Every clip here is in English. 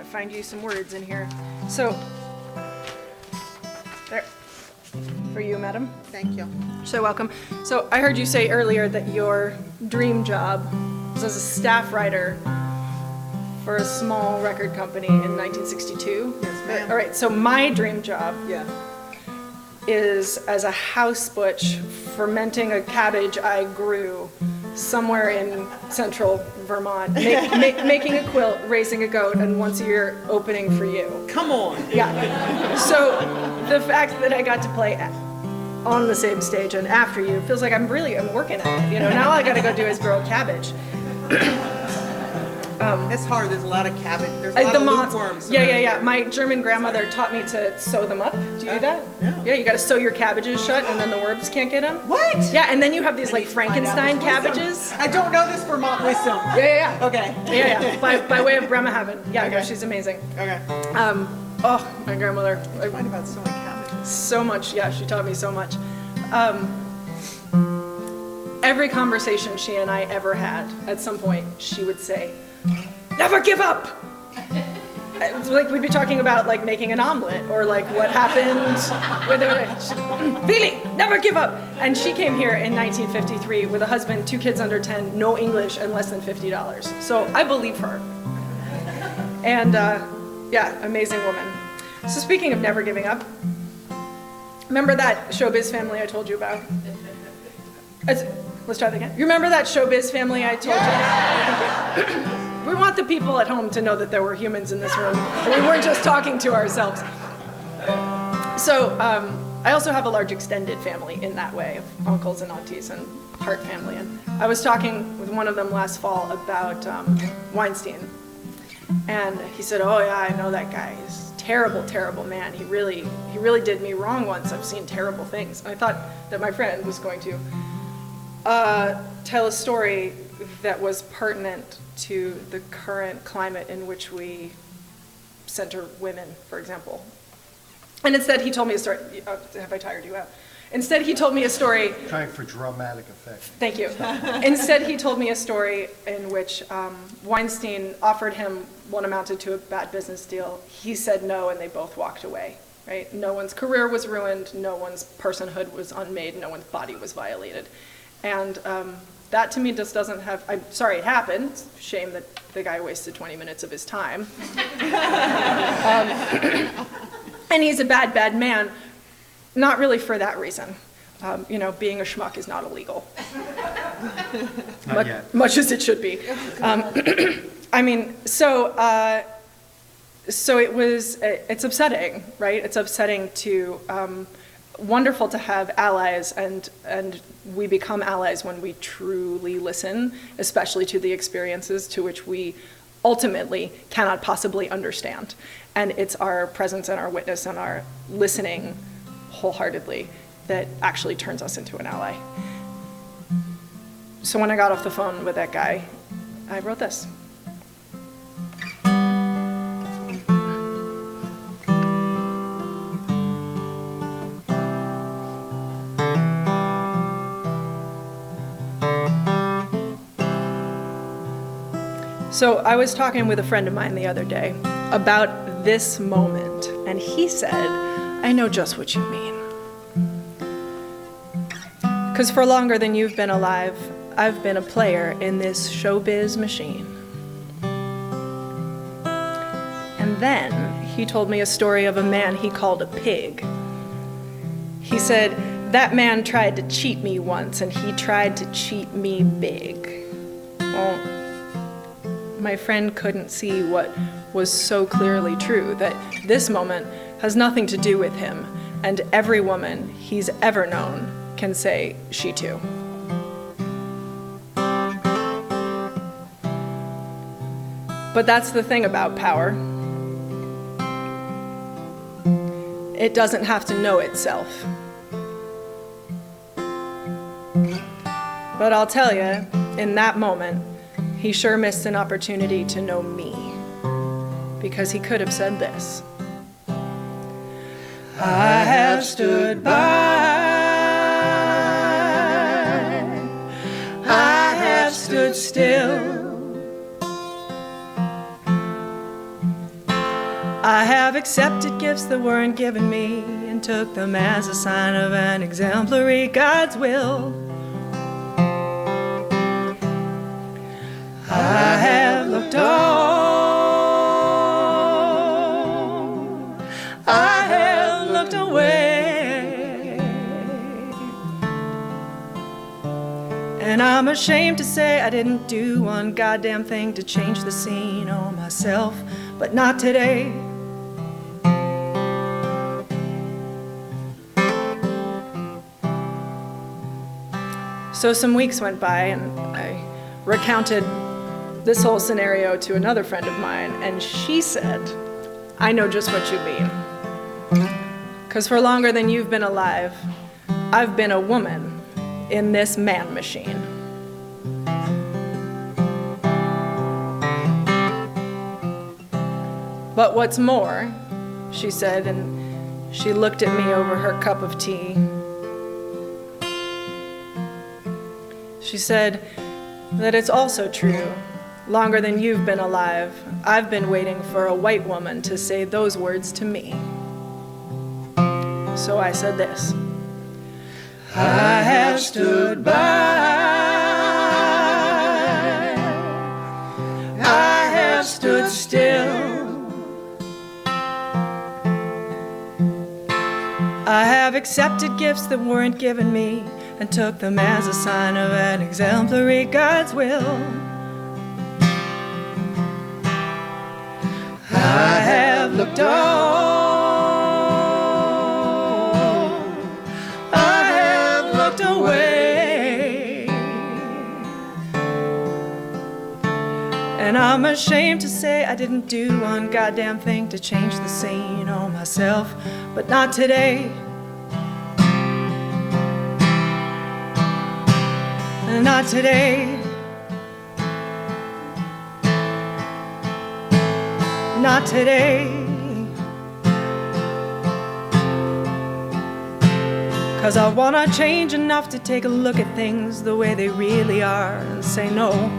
to find you some words in here. So, there. For you, madam. Thank you. So welcome. So I heard you say earlier that your dream job was as a staff writer for a small record company in 1962. Yes, ma'am. All right, so my dream job Yeah. is as a house butch fermenting a cabbage I grew somewhere in central Vermont, making a quilt, raising a goat, and once a year opening for you. Come on. Yeah. So the fact that I got to play on the same stage and after you feels like I'm working at it. You know, now all I got to go do is grow cabbage. It's hard. There's a lot of cabbage. There's a lot of loopworms. Yeah. My German grandmother taught me to sew them up. Do you do that? Yeah. Yeah, you got to sew your cabbages shut, and then the worms can't get them. What? Yeah, and then you have these like Frankenstein cabbages. I don't know this Vermont wisdom. Yeah. Okay. Yeah. By way of Bremerhaven. Yeah, Okay. no, she's amazing. Okay. Oh, my grandmother. Find about sewing cabbages. So much, yeah, she taught me so much. Every conversation she and I ever had, at some point, she would say, "Never give up!" Like we'd be talking about like making an omelet or like what happened with Billy, never give up. And she came here in 1953 with a husband, 2 kids under 10, no English, and less than $50. So I believe her. And yeah, amazing woman. So speaking of never giving up, remember that showbiz family I told you about? Let's try that again. You remember that showbiz family I told you about? We want the people at home to know that there were humans in this room. We weren't just talking to ourselves. So I also have a large extended family in that way, of uncles and aunties and heart family. And I was talking with one of them last fall about Weinstein. And he said, "Oh yeah, I know that guy. He's a terrible, terrible man. He really did me wrong once. I've seen terrible things." And I thought that my friend was going to tell a story that was pertinent to the current climate in which we center women, for example. And instead he told me a story. Have I tired you out? Instead he told me a story. Trying for dramatic effect. Thank you. Instead he told me a story in which Weinstein offered him what amounted to a bad business deal. He said no, and they both walked away. Right? No one's career was ruined. No one's personhood was unmade. No one's body was violated. And that to me just doesn't have, I'm sorry it happened. It's a shame that the guy wasted 20 minutes of his time. And he's a bad, bad man. Not really for that reason. You know, being a schmuck is not illegal. Not yet. Much as it should be. I mean, so it's upsetting, right? It's upsetting to, wonderful to have allies, and we become allies when we truly listen, especially to the experiences to which we ultimately cannot possibly understand. And it's our presence and our witness and our listening wholeheartedly that actually turns us into an ally. So when I got off the phone with that guy, I wrote this. So I was talking with a friend of mine the other day about this moment, and he said, "I know just what you mean. Because for longer than you've been alive, I've been a player in this showbiz machine." And then he told me a story of a man he called a pig. He said, "That man tried to cheat me once, and he tried to cheat me big." Well, my friend couldn't see what was so clearly true, that this moment has nothing to do with him, and every woman he's ever known can say she too. But that's the thing about power. It doesn't have to know itself. But I'll tell you, in that moment, he sure missed an opportunity to know me, because he could have said this. "I have stood by, I have stood still, I have accepted gifts that weren't given me and took them as a sign of an exemplary God's will. I have looked on, I have looked away, and I'm ashamed to say I didn't do one goddamn thing to change the scene on myself, but not today. So some weeks went by and I recounted this whole scenario to another friend of mine, and she said, I know just what you mean. 'Cause for longer than you've been alive, I've been a woman in this man machine. But what's more, she said, and she looked at me over her cup of tea. She said that it's also true. Longer than you've been alive, I've been waiting for a white woman to say those words to me. So I said this. I have stood by, I have stood still, I have accepted gifts that weren't given me and took them as a sign of an exemplary God's will. I have looked on, I have looked away, and I'm ashamed to say I didn't do one goddamn thing to change the scene on myself, but not today. Not today. Not today. 'Cause I wanna change enough to take a look at things the way they really are and say no,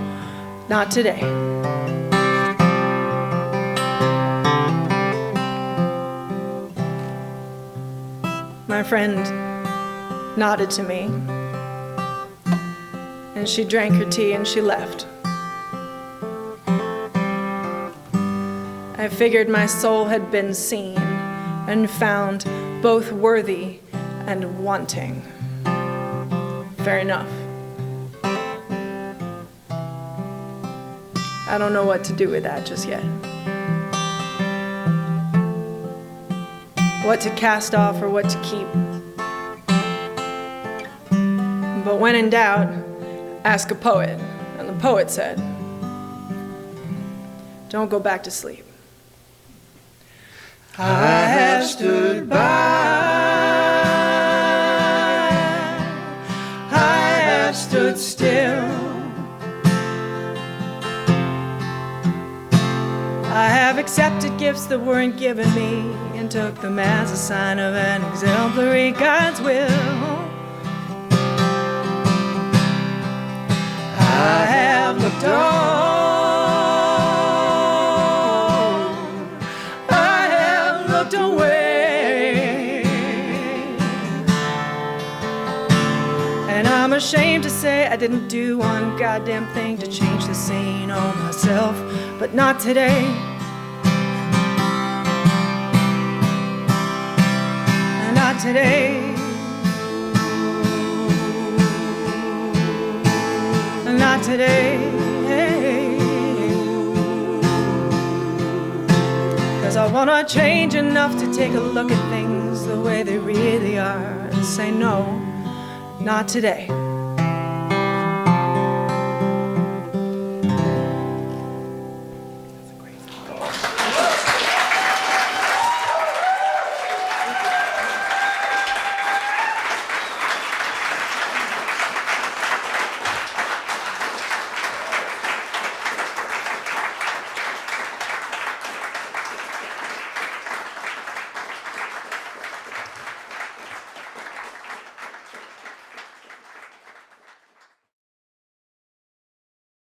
not today. My friend nodded to me, and she drank her tea and she left. I figured my soul had been seen and found both worthy and wanting. Fair enough. I don't know what to do with that just yet. What to cast off or what to keep. But when in doubt, ask a poet. And the poet said, don't go back to sleep. I have stood by, I have stood still, I have accepted gifts that weren't given me and took them as a sign of an exemplary God's will. I have looked on, I have looked away, and I'm ashamed to say I didn't do one goddamn thing to change the scene on myself, but not today. Not today. Not today. 'Cause I wanna change enough to take a look at things the way they really are and say no, not today.